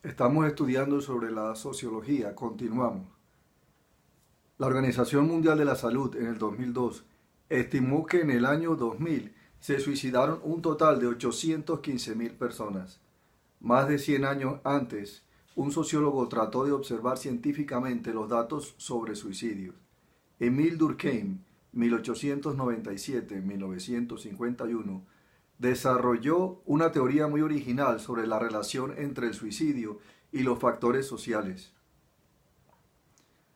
Estamos estudiando sobre la sociología. Continuamos. La Organización Mundial de la Salud en el 2002 estimó que en el año 2000 se suicidaron un total de 815.000 personas. Más de 100 años antes, un sociólogo trató de observar científicamente los datos sobre suicidios. Émile Durkheim, 1897-1951, desarrolló una teoría muy original sobre la relación entre el suicidio y los factores sociales.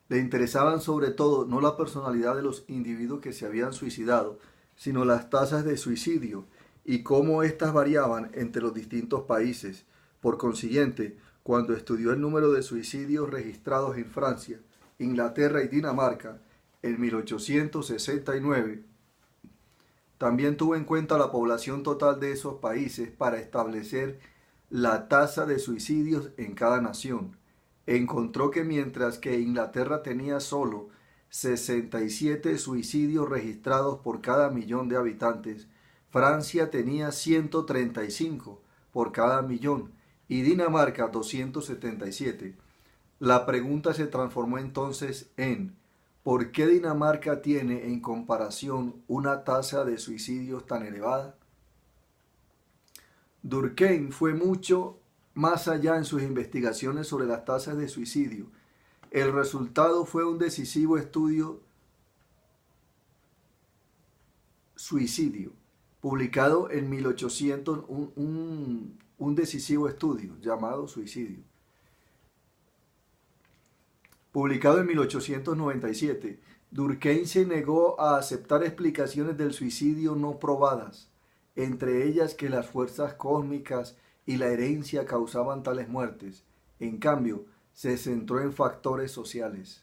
Le interesaban sobre todo no la personalidad de los individuos que se habían suicidado, sino las tasas de suicidio y cómo éstas variaban entre los distintos países. Por consiguiente, cuando estudió el número de suicidios registrados en Francia, Inglaterra y Dinamarca en 1869, también tuvo en cuenta la población total de esos países para establecer la tasa de suicidios en cada nación. Encontró que mientras que Inglaterra tenía solo 67 suicidios registrados por cada millón de habitantes, Francia tenía 135 por cada millón y Dinamarca 277. La pregunta se transformó entonces en ¿por qué Dinamarca tiene en comparación una tasa de suicidios tan elevada? Durkheim fue mucho más allá en sus investigaciones sobre las tasas de suicidio. El resultado fue un decisivo estudio suicidio, publicado en 1800, un decisivo estudio llamado Suicidio. Publicado en 1897, Durkheim se negó a aceptar explicaciones del suicidio no probadas, entre ellas que las fuerzas cósmicas y la herencia causaban tales muertes. En cambio, se centró en factores sociales.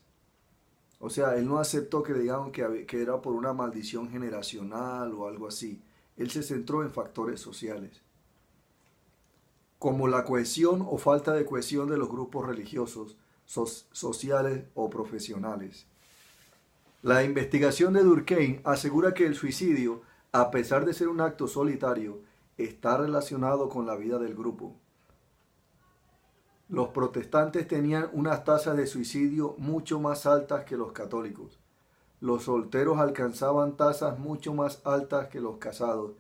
O sea, él no aceptó que digan que era por una maldición generacional o algo así. Él se centró en factores sociales, como la cohesión o falta de cohesión de los grupos religiosos, sociales o profesionales. La investigación de Durkheim asegura que el suicidio, a pesar de ser un acto solitario, está relacionado con la vida del grupo. Los protestantes tenían unas tasas de suicidio mucho más altas que los católicos. Los solteros alcanzaban tasas mucho más altas que los casados,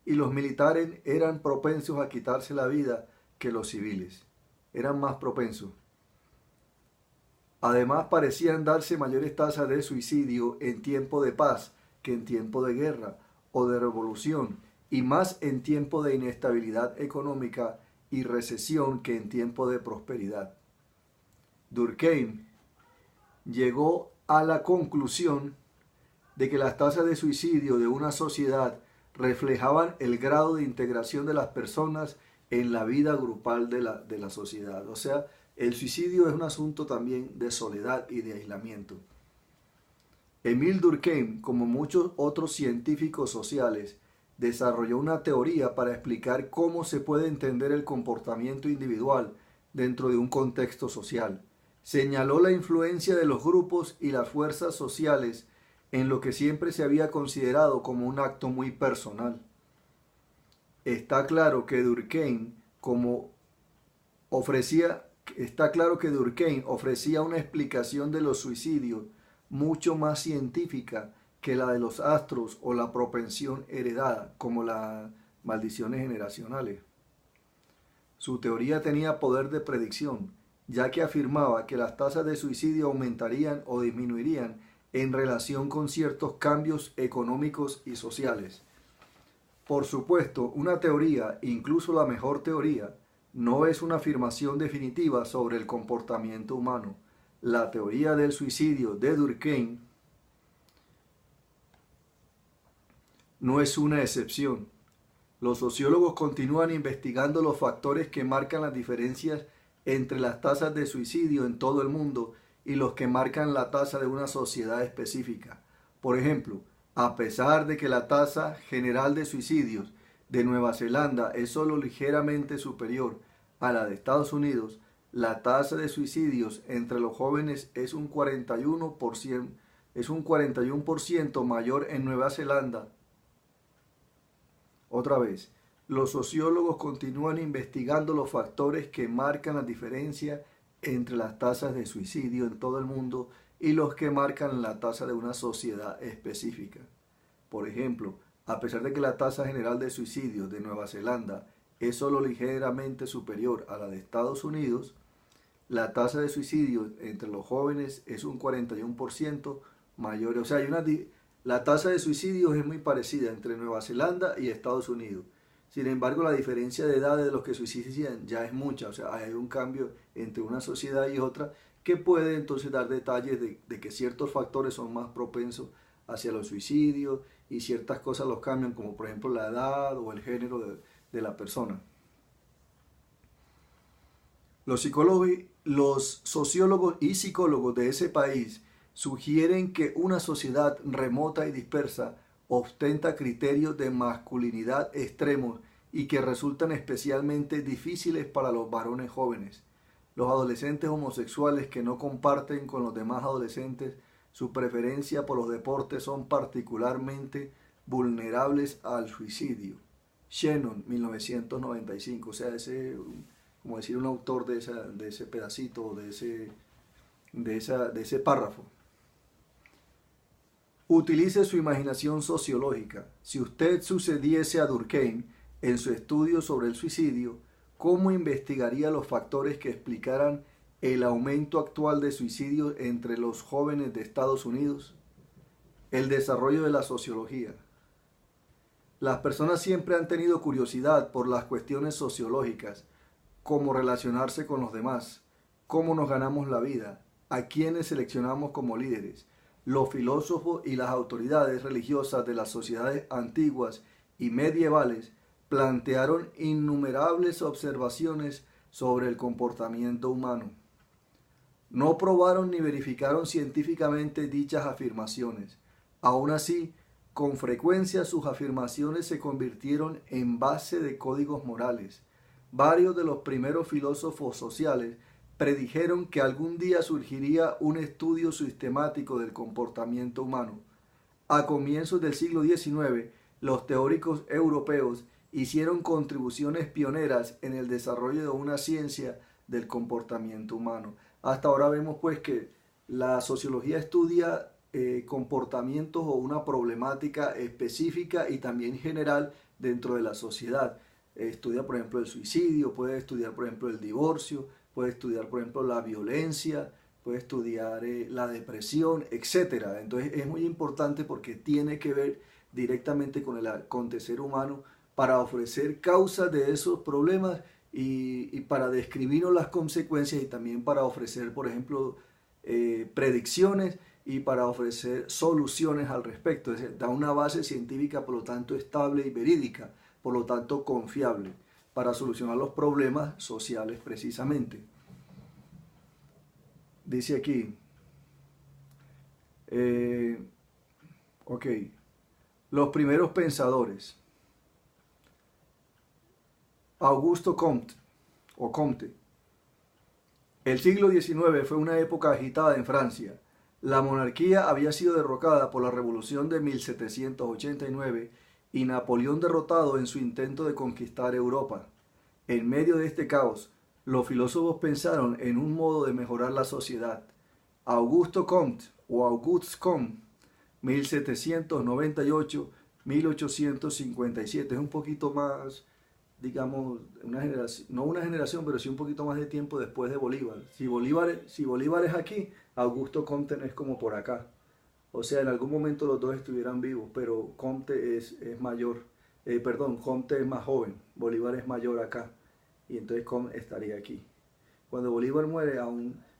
y los militares eran propensos a quitarse la vida que los civiles. Eran más propensos. Además, parecían darse mayores tasas de suicidio en tiempo de paz que en tiempo de guerra o de revolución, y más en tiempo de inestabilidad económica y recesión que en tiempo de prosperidad. Durkheim llegó a la conclusión de que las tasas de suicidio de una sociedad reflejaban el grado de integración de las personas en la vida grupal de la sociedad. O sea, el suicidio es un asunto también de soledad y de aislamiento. Émile Durkheim, como muchos otros científicos sociales, desarrolló una teoría para explicar cómo se puede entender el comportamiento individual dentro de un contexto social. Señaló la influencia de los grupos y las fuerzas sociales en lo que siempre se había considerado como un acto muy personal. Está claro que Durkheim ofrecía una explicación de los suicidios mucho más científica que la de los astros o la propensión heredada, como las maldiciones generacionales. Su teoría tenía poder de predicción, ya que afirmaba que las tasas de suicidio aumentarían o disminuirían en relación con ciertos cambios económicos y sociales. Por supuesto, una teoría, incluso la mejor teoría, no es una afirmación definitiva sobre el comportamiento humano. La teoría del suicidio de Durkheim no es una excepción. Los sociólogos continúan investigando los factores que marcan las diferencias entre las tasas de suicidio en todo el mundo y los que marcan la tasa de una sociedad específica. Por ejemplo, a pesar de que la tasa general de suicidios de Nueva Zelanda es solo ligeramente superior a la de Estados Unidos, la tasa de suicidios entre los jóvenes es un 41% mayor en Nueva Zelanda. Otra vez, los sociólogos continúan investigando los factores que marcan la diferencia entre las tasas de suicidio en todo el mundo y los que marcan la tasa de una sociedad específica. Por ejemplo, a pesar de que la tasa general de suicidio de Nueva Zelanda es solo ligeramente superior a la de Estados Unidos, la tasa de suicidio entre los jóvenes es un 41% mayor. O sea, la tasa de suicidio es muy parecida entre Nueva Zelanda y Estados Unidos. Sin embargo, la diferencia de edad de los que suicidan ya es mucha. O sea, hay un cambio entre una sociedad y otra que puede entonces dar detalles de que ciertos factores son más propensos hacia los suicidios y ciertas cosas los cambian, como por ejemplo la edad o el género de la persona. Los sociólogos y psicólogos de ese país sugieren que una sociedad remota y dispersa ostenta criterios de masculinidad extremos y que resultan especialmente difíciles para los varones jóvenes. Los adolescentes homosexuales que no comparten con los demás adolescentes su preferencia por los deportes son particularmente vulnerables al suicidio. Shannon, 1995, o sea, como decir un autor de ese pedacito, de ese párrafo. Utilice su imaginación sociológica. Si usted sucediese a Durkheim en su estudio sobre el suicidio, ¿cómo investigaría los factores que explicaran el aumento actual de suicidios entre los jóvenes de Estados Unidos? El desarrollo de la sociología. Las personas siempre han tenido curiosidad por las cuestiones sociológicas, cómo relacionarse con los demás, cómo nos ganamos la vida, a quiénes seleccionamos como líderes. Los filósofos y las autoridades religiosas de las sociedades antiguas y medievales plantearon innumerables observaciones sobre el comportamiento humano. No probaron ni verificaron científicamente dichas afirmaciones. Aún así, con frecuencia sus afirmaciones se convirtieron en base de códigos morales. Varios de los primeros filósofos sociales predijeron que algún día surgiría un estudio sistemático del comportamiento humano. A comienzos del siglo XIX, los teóricos europeos hicieron contribuciones pioneras en el desarrollo de una ciencia del comportamiento humano. Hasta ahora vemos pues que la sociología estudia comportamientos o una problemática específica y también general dentro de la sociedad. Estudia, por ejemplo, el suicidio, puede estudiar, por ejemplo, el divorcio, puede estudiar, por ejemplo, la violencia, puede estudiar la depresión, etc. Entonces es muy importante porque tiene que ver directamente con el acontecer humano para ofrecer causas de esos problemas y para describirnos las consecuencias y también para ofrecer, por ejemplo, predicciones y para ofrecer soluciones al respecto. Es decir, da una base científica, por lo tanto, estable y verídica, por lo tanto, confiable, para solucionar los problemas sociales precisamente. Dice aquí, los primeros pensadores. Augusto Comte, o Comte. El siglo XIX fue una época agitada en Francia. La monarquía había sido derrocada por la Revolución de 1789 y Napoleón derrotado en su intento de conquistar Europa. En medio de este caos, los filósofos pensaron en un modo de mejorar la sociedad. Augusto Comte, o Auguste Comte, 1798-1857, es un poquito más, digamos, no una generación, pero sí un poquito más de tiempo después de Bolívar. Si Bolívar es aquí, Augusto Comte es como por acá. O sea, en algún momento los dos estuvieran vivos, pero Comte es mayor. Comte es más joven, Bolívar es mayor acá. Y entonces Comte estaría aquí. Cuando Bolívar muere,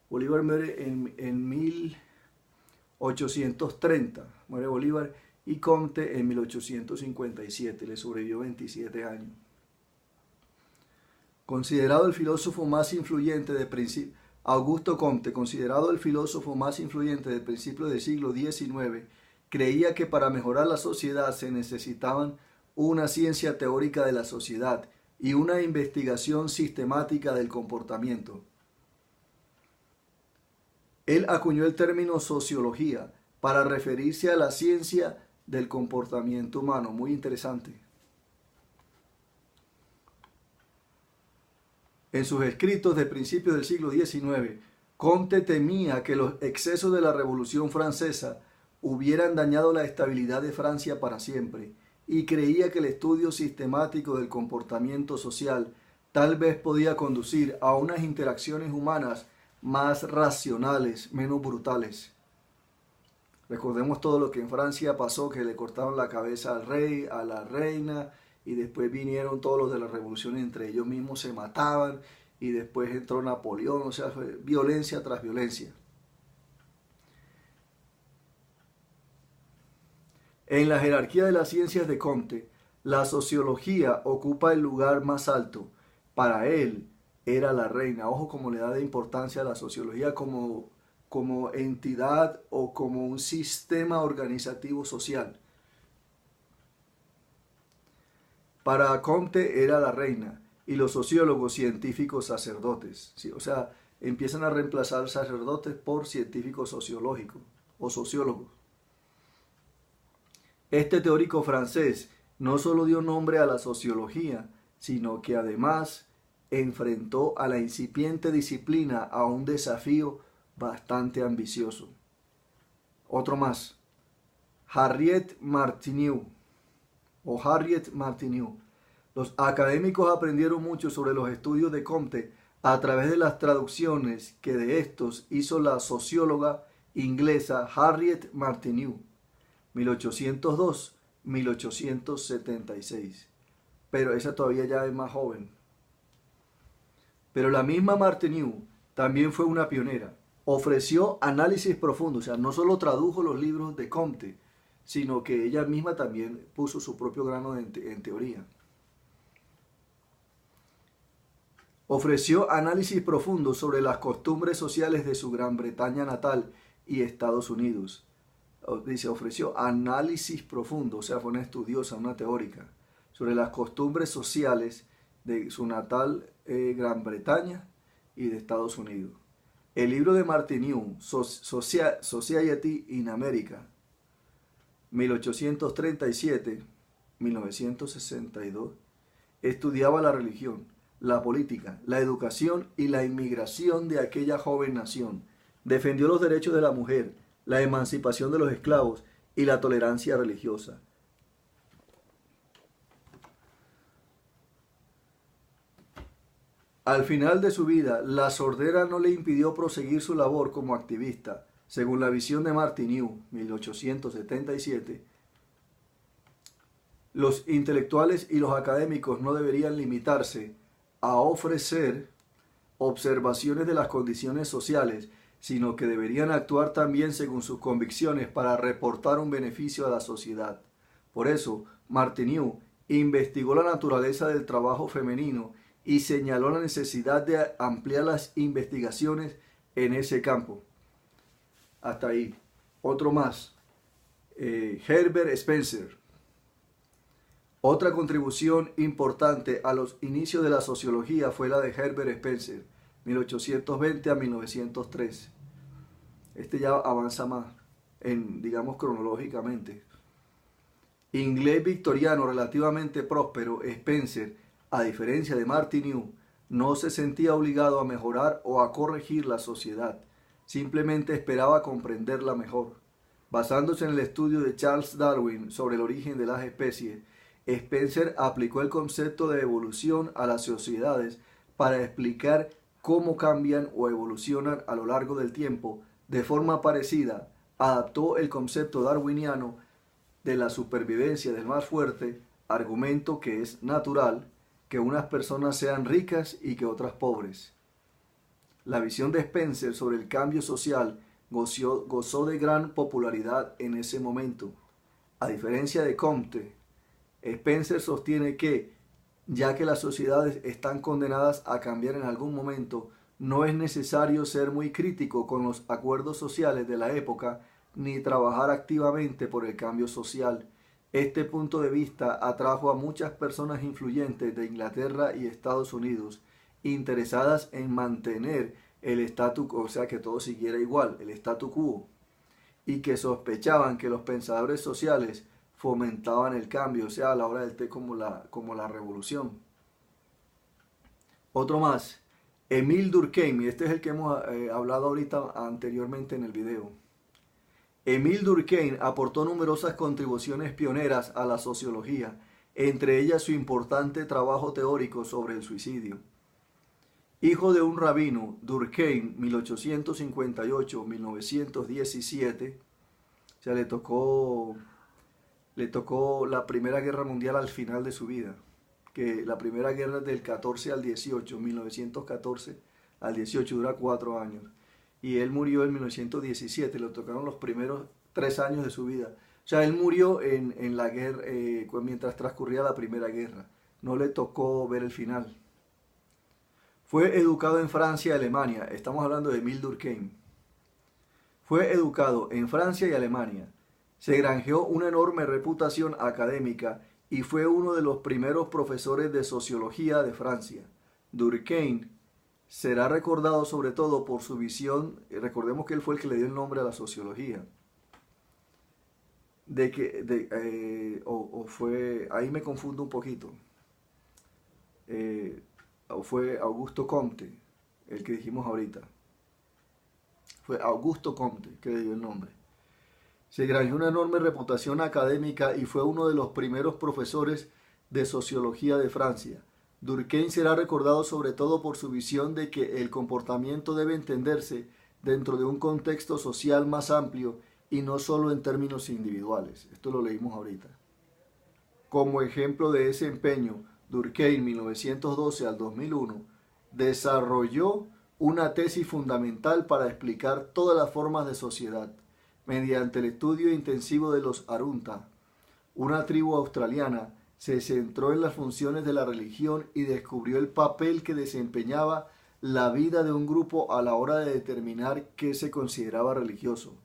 Bolívar muere en 1830, muere Bolívar, y Comte en 1857, le sobrevivió 27 años. Considerado el filósofo más influyente de principio, Augusto Comte, considerado el filósofo más influyente del principio del siglo XIX, creía que para mejorar la sociedad se necesitaban una ciencia teórica de la sociedad y una investigación sistemática del comportamiento. Él acuñó el término sociología para referirse a la ciencia del comportamiento humano. Muy interesante. En sus escritos de principios del siglo XIX, Comte temía que los excesos de la Revolución Francesa hubieran dañado la estabilidad de Francia para siempre, y creía que el estudio sistemático del comportamiento social tal vez podía conducir a unas interacciones humanas más racionales, menos brutales. Recordemos todo lo que en Francia pasó, que le cortaron la cabeza al rey, a la reina, y después vinieron todos los de la revolución, entre ellos mismos se mataban, y después entró Napoleón, o sea, fue violencia tras violencia. En la jerarquía de las ciencias de Comte, la sociología ocupa el lugar más alto. Para él era la reina. Ojo como le da de importancia a la sociología como entidad o como un sistema organizativo social. Para Comte era la reina y los sociólogos científicos sacerdotes. ¿Sí? O sea, empiezan a reemplazar sacerdotes por científicos sociológicos o sociólogos. Este teórico francés no solo dio nombre a la sociología, sino que además enfrentó a la incipiente disciplina a un desafío bastante ambicioso. Otro más, Harriet Martineau. Los académicos aprendieron mucho sobre los estudios de Comte a través de las traducciones que de estos hizo la socióloga inglesa Harriet Martineau, 1802-1876. Pero esa todavía ya es más joven. Pero la misma Martineau también fue una pionera. Ofreció análisis profundo, o sea, no solo tradujo los libros de Comte, sino que ella misma también puso su propio grano en teoría. Ofreció análisis profundo sobre las costumbres sociales de su Gran Bretaña natal y Estados Unidos. Dice, ofreció análisis profundo, o sea, fue una estudiosa, una teórica, sobre las costumbres sociales de su natal Gran Bretaña y de Estados Unidos. El libro de Martineau, Society in America, 1837-1962, estudiaba la religión, la política, la educación y la inmigración de aquella joven nación. Defendió los derechos de la mujer, la emancipación de los esclavos y la tolerancia religiosa. Al final de su vida, la sordera no le impidió proseguir su labor como activista. Según la visión de Martineau, 1877, los intelectuales y los académicos no deberían limitarse a ofrecer observaciones de las condiciones sociales, sino que deberían actuar también según sus convicciones para reportar un beneficio a la sociedad. Por eso, Martineau investigó la naturaleza del trabajo femenino y señaló la necesidad de ampliar las investigaciones en ese campo. Hasta ahí. Otro más. Herbert Spencer. Otra contribución importante a los inicios de la sociología fue la de Herbert Spencer, 1820 a 1903. Este ya avanza más, digamos cronológicamente. Inglés victoriano relativamente próspero, Spencer, a diferencia de Martineau, no se sentía obligado a mejorar o a corregir la sociedad, simplemente esperaba comprenderla mejor. Basándose en el estudio de Charles Darwin sobre el origen de las especies, Spencer aplicó el concepto de evolución a las sociedades para explicar cómo cambian o evolucionan a lo largo del tiempo. De forma parecida, adaptó el concepto darwiniano de la supervivencia del más fuerte, argumento que es natural que unas personas sean ricas y que otras pobres. La visión de Spencer sobre el cambio social gozó de gran popularidad en ese momento. A diferencia de Comte, Spencer sostiene que, ya que las sociedades están condenadas a cambiar en algún momento, no es necesario ser muy crítico con los acuerdos sociales de la época ni trabajar activamente por el cambio social. Este punto de vista atrajo a muchas personas influyentes de Inglaterra y Estados Unidos, interesadas en mantener el statu quo, o sea, que todo siguiera igual, el statu quo, y que sospechaban que los pensadores sociales fomentaban el cambio, o sea, a la hora del té como la revolución. Otro más, Émile Durkheim, y este es el que hemos hablado ahorita anteriormente en el video. Émile Durkheim aportó numerosas contribuciones pioneras a la sociología, entre ellas su importante trabajo teórico sobre el suicidio. Hijo de un rabino, Durkheim, 1858-1917, o sea, le tocó la Primera Guerra Mundial al final de su vida, que la Primera Guerra es del 14 al 18, 1914 al 18, dura 4 años, y él murió en 1917, le tocaron los primeros 3 años de su vida. O sea, él murió en la guerra, mientras transcurría la Primera Guerra, no le tocó ver el final. Fue educado en Francia y Alemania, estamos hablando de Émile Durkheim. Fue educado en Francia y Alemania. Se granjeó una enorme reputación académica y fue uno de los primeros profesores de sociología de Francia. Durkheim será recordado sobre todo por su visión, recordemos que él fue el que le dio el nombre a la sociología, ahí me confundo un poquito, o fue Augusto Comte, el que dijimos ahorita. Fue Augusto Comte que le dio el nombre. Se granjeó una enorme reputación académica y fue uno de los primeros profesores de sociología de Francia. Durkheim será recordado sobre todo por su visión de que el comportamiento debe entenderse dentro de un contexto social más amplio y no solo en términos individuales. Esto lo leímos ahorita. Como ejemplo de ese empeño, Durkheim, 1912 al 2001, desarrolló una tesis fundamental para explicar todas las formas de sociedad, mediante el estudio intensivo de los Arunta, una tribu australiana. Se centró en las funciones de la religión y descubrió el papel que desempeñaba la vida de un grupo a la hora de determinar qué se consideraba religioso.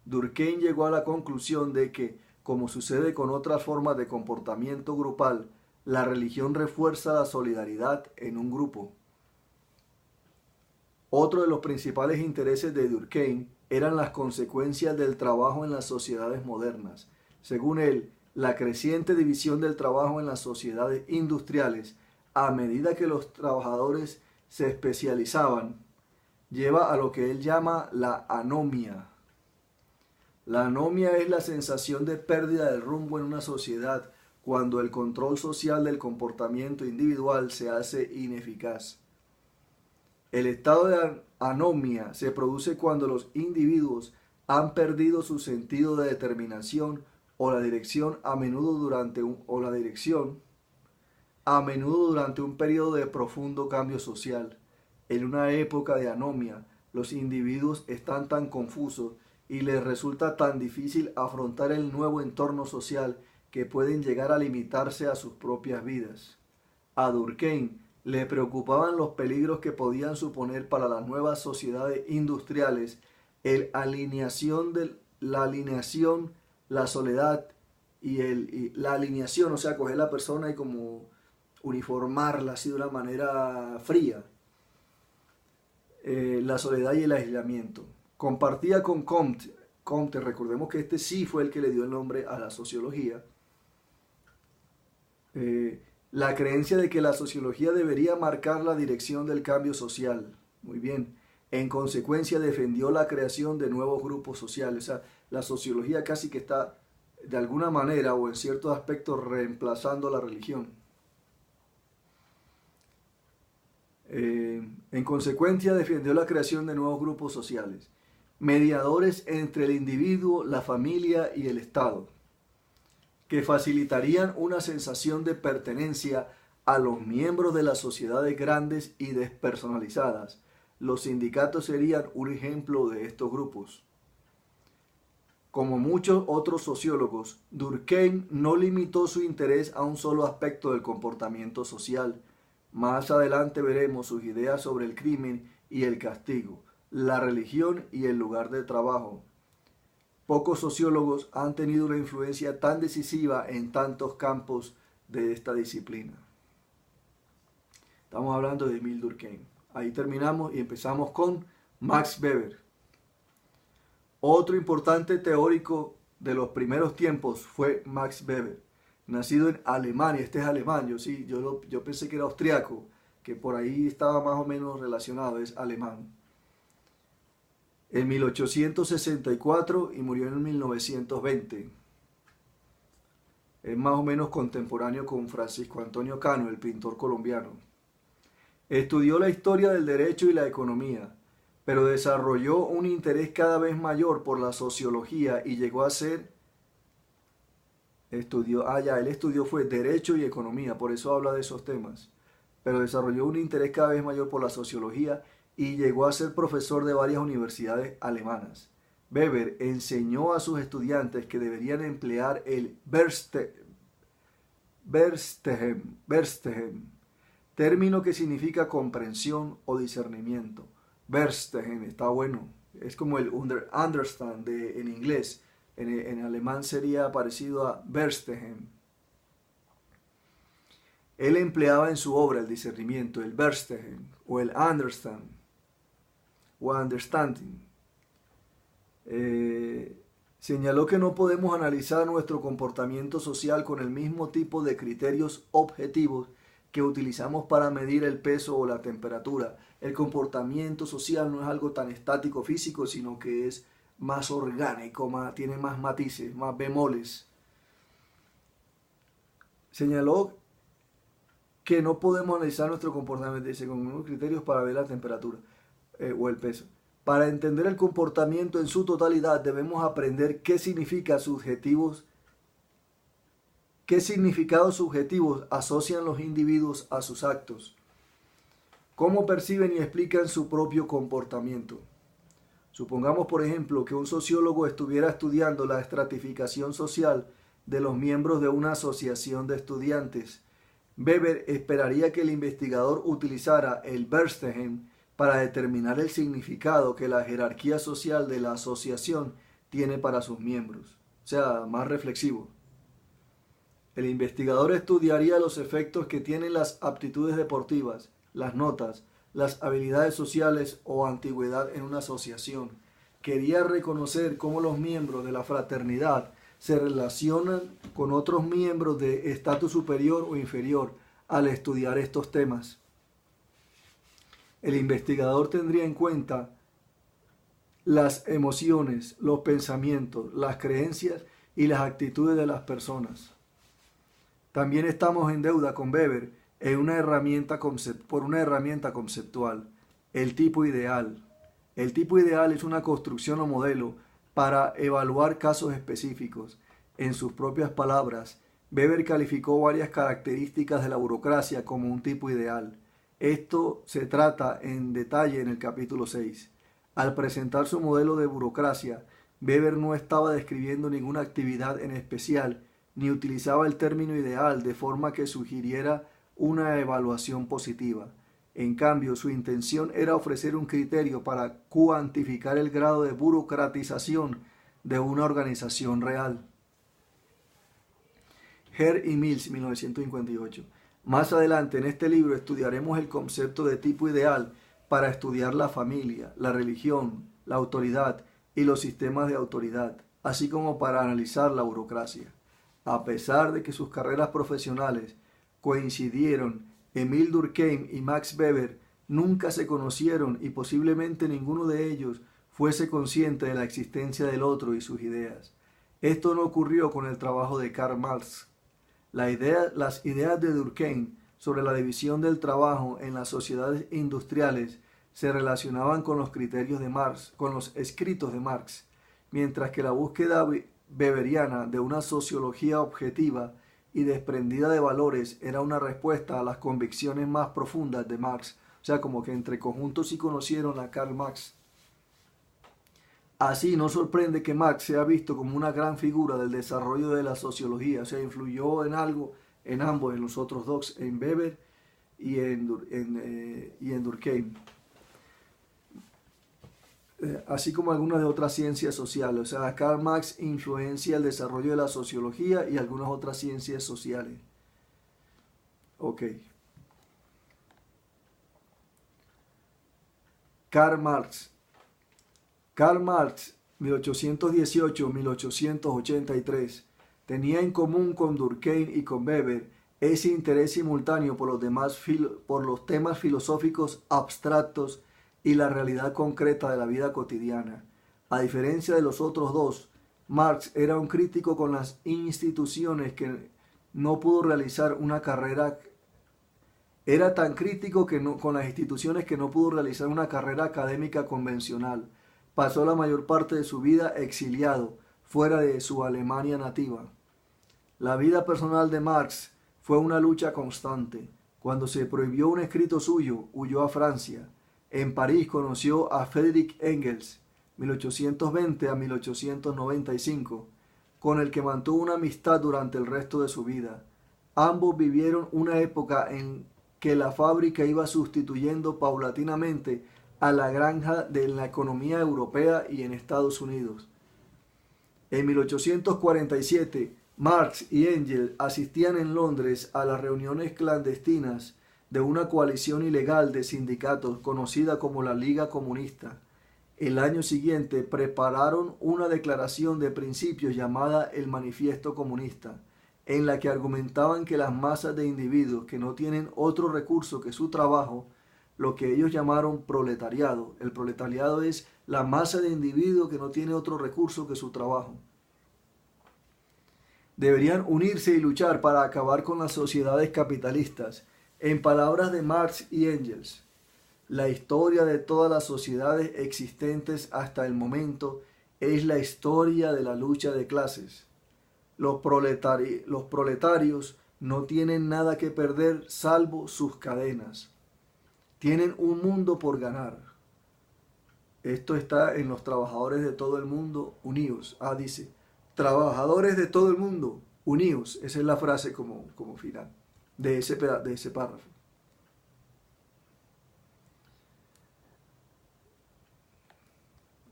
Durkheim llegó a la conclusión de que, como sucede con otras formas de comportamiento grupal, la religión refuerza la solidaridad en un grupo. Otro de los principales intereses de Durkheim eran las consecuencias del trabajo en las sociedades modernas. Según él, la creciente división del trabajo en las sociedades industriales, a medida que los trabajadores se especializaban, lleva a lo que él llama la anomia. La anomia es la sensación de pérdida de rumbo en una sociedad cuando el control social del comportamiento individual se hace ineficaz. El estado de anomia se produce cuando los individuos han perdido su sentido de determinación o la dirección a menudo durante un periodo de profundo cambio social. En una época de anomia, los individuos están tan confusos y les resulta tan difícil afrontar el nuevo entorno social que pueden llegar a limitarse a sus propias vidas. A Durkheim le preocupaban los peligros que podían suponer para las nuevas sociedades industriales la soledad y la alineación, o sea, coger la persona y como uniformarla así de una manera fría. La soledad y el aislamiento. Compartía con Comte, recordemos que este sí fue el que le dio el nombre a la sociología, la creencia de que la sociología debería marcar la dirección del cambio social. Muy bien. En consecuencia defendió la creación de nuevos grupos sociales. O sea, la sociología casi que está de alguna manera o en ciertos aspectos reemplazando la religión. En consecuencia defendió la creación de nuevos grupos sociales, mediadores entre el individuo, la familia y el Estado, que facilitarían una sensación de pertenencia a los miembros de las sociedades grandes y despersonalizadas. Los sindicatos serían un ejemplo de estos grupos. Como muchos otros sociólogos, Durkheim no limitó su interés a un solo aspecto del comportamiento social. Más adelante veremos sus ideas sobre el crimen y el castigo, la religión y el lugar de trabajo. Pocos sociólogos han tenido una influencia tan decisiva en tantos campos de esta disciplina. Estamos hablando de Émile Durkheim. Ahí terminamos y empezamos con Max Weber. Otro importante teórico de los primeros tiempos fue Max Weber, nacido en Alemania. Este es alemán, yo pensé que era austriaco, que por ahí estaba más o menos relacionado, es alemán. En 1864 y murió en 1920. Es más o menos contemporáneo con Francisco Antonio Cano, el pintor colombiano. Estudió la historia del derecho y la economía, pero desarrolló un interés cada vez mayor por la sociología y llegó a ser, él estudió fue derecho y economía, por eso habla de esos temas, pero desarrolló un interés cada vez mayor por la sociología y llegó a ser profesor de varias universidades alemanas. Weber enseñó a sus estudiantes que deberían emplear el Verstehen, término que significa comprensión o discernimiento. Verstehen, está bueno, es como el understand en inglés, en alemán sería parecido a Verstehen. Él empleaba en su obra el discernimiento, el Verstehen o el understand o understanding. Señaló que no podemos analizar nuestro comportamiento social con el mismo tipo de criterios objetivos que utilizamos para medir el peso o la temperatura. El comportamiento social no es algo tan estático físico, sino que es más orgánico, tiene más matices, más bemoles. Señaló que no podemos analizar nuestro comportamiento con unos criterios para ver la temperatura o el peso. Para entender el comportamiento en su totalidad debemos aprender qué significados subjetivos asocian los individuos a sus actos, cómo perciben y explican su propio comportamiento. Supongamos, por ejemplo, que un sociólogo estuviera estudiando la estratificación social de los miembros de una asociación de estudiantes. Weber esperaría que el investigador utilizara el Verstehen para determinar el significado que la jerarquía social de la asociación tiene para sus miembros, o sea, más reflexivo. El investigador estudiaría los efectos que tienen las aptitudes deportivas, las notas, las habilidades sociales o antigüedad en una asociación. Quería reconocer cómo los miembros de la fraternidad se relacionan con otros miembros de estatus superior o inferior al estudiar estos temas. El investigador tendría en cuenta las emociones, los pensamientos, las creencias y las actitudes de las personas. También estamos en deuda con Weber por una herramienta conceptual, el tipo ideal. El tipo ideal es una construcción o modelo para evaluar casos específicos. En sus propias palabras, Weber calificó varias características de la burocracia como un tipo ideal. Esto se trata en detalle en el capítulo 6. Al presentar su modelo de burocracia, Weber no estaba describiendo ninguna actividad en especial, ni utilizaba el término ideal de forma que sugiriera una evaluación positiva. En cambio, su intención era ofrecer un criterio para cuantificar el grado de burocratización de una organización real. Herr y Mills, 1958. Más adelante en este libro estudiaremos el concepto de tipo ideal para estudiar la familia, la religión, la autoridad y los sistemas de autoridad, así como para analizar la burocracia. A pesar de que sus carreras profesionales coincidieron, Emil Durkheim y Max Weber nunca se conocieron y posiblemente ninguno de ellos fuese consciente de la existencia del otro y sus ideas. Esto no ocurrió con el trabajo de Karl Marx. Las ideas de Durkheim sobre la división del trabajo en las sociedades industriales se relacionaban con los criterios de Marx, con los escritos de Marx, mientras que la búsqueda weberiana de una sociología objetiva y desprendida de valores era una respuesta a las convicciones más profundas de Marx. O sea, como que entre conjuntos sí conocieron a Karl Marx. Así, no sorprende que Marx sea visto como una gran figura del desarrollo de la sociología, o sea, influyó en algo, en ambos, en los otros dos, en Weber y en Durkheim. Así como algunas de otras ciencias sociales, o sea, Karl Marx influencia el desarrollo de la sociología y algunas otras ciencias sociales. Ok. Karl Marx, 1818-1883, tenía en común con Durkheim y con Weber ese interés simultáneo por por los temas filosóficos abstractos y la realidad concreta de la vida cotidiana. A diferencia de los otros dos, Marx era un crítico con las instituciones que no pudo realizar una carrera. Era tan crítico con las instituciones que no pudo realizar una carrera académica convencional. Pasó la mayor parte de su vida exiliado, fuera de su Alemania nativa. La vida personal de Marx fue una lucha constante. Cuando se prohibió un escrito suyo, huyó a Francia. En París conoció a Friedrich Engels, 1820 a 1895, con el que mantuvo una amistad durante el resto de su vida. Ambos vivieron una época en que la fábrica iba sustituyendo paulatinamente a la granja de la economía europea y en Estados Unidos. En 1847, Marx y Engels asistían en Londres a las reuniones clandestinas de una coalición ilegal de sindicatos conocida como la Liga Comunista. El año siguiente prepararon una declaración de principios llamada el Manifiesto Comunista, en la que argumentaban que las masas de individuos que no tienen otro recurso que su trabajo, lo que ellos llamaron proletariado. El proletariado es la masa de individuos que no tiene otro recurso que su trabajo. Deberían unirse y luchar para acabar con las sociedades capitalistas. En palabras de Marx y Engels, la historia de todas las sociedades existentes hasta el momento es la historia de la lucha de clases. Los proletarios no tienen nada que perder salvo sus cadenas. Tienen un mundo por ganar. Esto está en Los trabajadores de todo el mundo unidos. Dice, trabajadores de todo el mundo unidos. Esa es la frase como final de ese párrafo.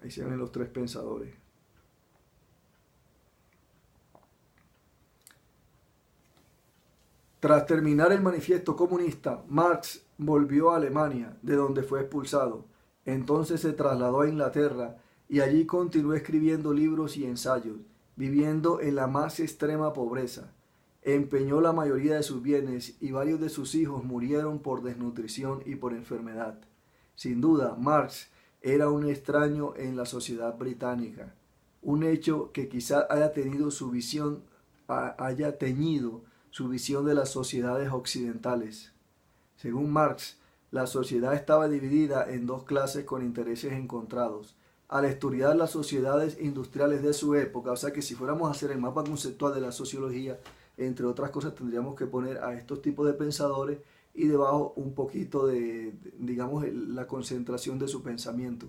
Ahí se ven los tres pensadores. Tras terminar el manifiesto comunista, Marx volvió a Alemania, de donde fue expulsado. Entonces se trasladó a Inglaterra y allí continuó escribiendo libros y ensayos, viviendo en la más extrema pobreza. Empeñó la mayoría de sus bienes y varios de sus hijos murieron por desnutrición y por enfermedad. Sin duda, Marx era un extraño en la sociedad británica, un hecho que quizá haya teñido su visión de las sociedades occidentales. Según Marx, la sociedad estaba dividida en dos clases con intereses encontrados. Al estudiar las sociedades industriales de su época, o sea que si fuéramos a hacer el mapa conceptual de la sociología, entre otras cosas tendríamos que poner a estos tipos de pensadores y debajo un poquito de, digamos, la concentración de su pensamiento.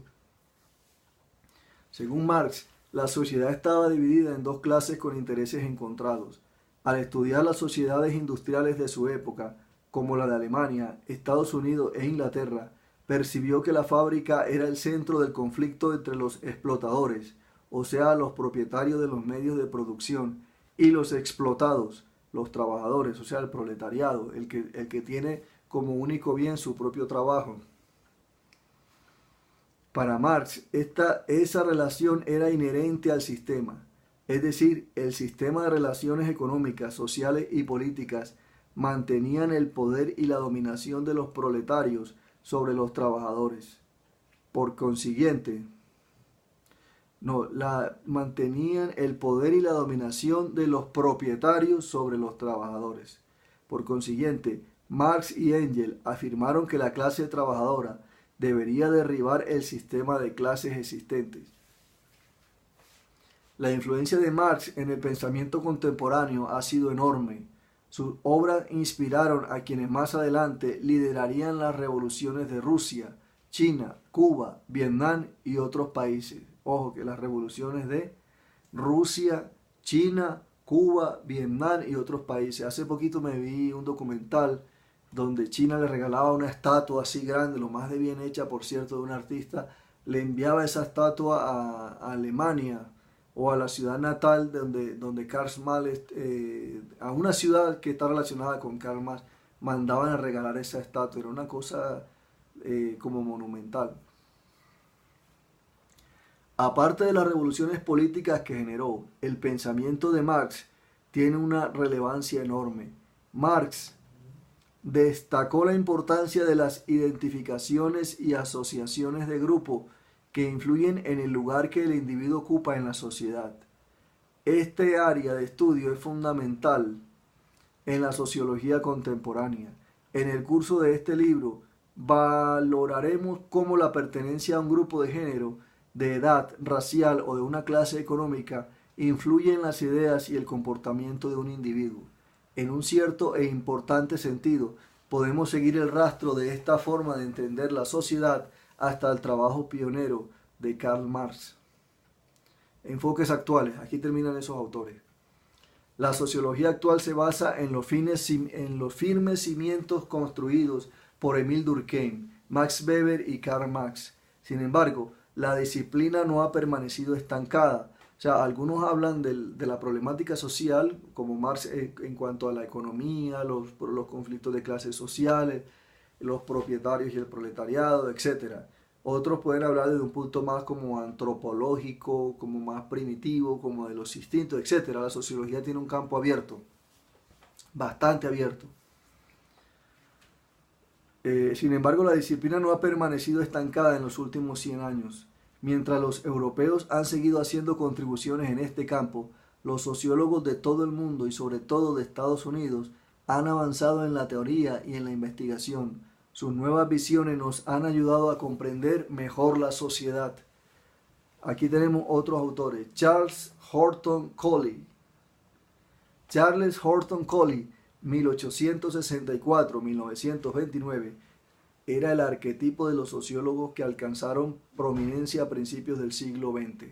Según Marx, la sociedad estaba dividida en dos clases con intereses encontrados. Al estudiar las sociedades industriales de su época, como la de Alemania, Estados Unidos e Inglaterra, percibió que la fábrica era el centro del conflicto entre los explotadores, o sea, los propietarios de los medios de producción, y los explotados, los trabajadores, o sea, el proletariado, el que tiene como único bien su propio trabajo. Para Marx, esa relación era inherente al sistema, es decir, el sistema de relaciones económicas, sociales y políticas mantenían el poder y la dominación de los proletarios sobre los trabajadores. Por consiguiente, mantenían el poder y la dominación de los propietarios sobre los trabajadores. Por consiguiente, Marx y Engels afirmaron que la clase trabajadora debería derribar el sistema de clases existentes. La influencia de Marx en el pensamiento contemporáneo ha sido enorme. Sus obras inspiraron a quienes más adelante liderarían las revoluciones de Rusia, China, Cuba, Vietnam y otros países. Ojo que las revoluciones de Rusia, China, Cuba, Vietnam y otros países. Hace poquito me vi un documental donde China le regalaba una estatua así grande, lo más de bien hecha, por cierto, de un artista. Le enviaba esa estatua a Alemania o a la ciudad natal donde Karl Marx, a una ciudad que está relacionada con Karl Marx, mandaban a regalar esa estatua. Era una cosa como monumental. Aparte de las revoluciones políticas que generó, el pensamiento de Marx tiene una relevancia enorme. Marx destacó la importancia de las identificaciones y asociaciones de grupo que influyen en el lugar que el individuo ocupa en la sociedad. Este área de estudio es fundamental en la sociología contemporánea. En el curso de este libro valoraremos cómo la pertenencia a un grupo de género, de edad, racial o de una clase económica influye en las ideas y el comportamiento de un individuo. En un cierto e importante sentido, podemos seguir el rastro de esta forma de entender la sociedad hasta el trabajo pionero de Karl Marx. Enfoques actuales. Aquí terminan esos autores. La sociología actual se basa en los firmes cimientos construidos por Émile Durkheim, Max Weber y Karl Marx. Sin embargo, la disciplina no ha permanecido estancada. O sea, algunos hablan de la problemática social, como Marx en cuanto a la economía, los conflictos de clases sociales, los propietarios y el proletariado, etc. Otros pueden hablar desde un punto más como antropológico, como más primitivo, como de los instintos, etc. La sociología tiene un campo abierto, bastante abierto. Sin embargo, la disciplina no ha permanecido estancada en los últimos 100 años. Mientras los europeos han seguido haciendo contribuciones en este campo, los sociólogos de todo el mundo y sobre todo de Estados Unidos han avanzado en la teoría y en la investigación. Sus nuevas visiones nos han ayudado a comprender mejor la sociedad. Aquí tenemos otros autores. Charles Horton Collie. Charles Horton Collie, 1864-1929, era el arquetipo de los sociólogos que alcanzaron prominencia a principios del siglo XX.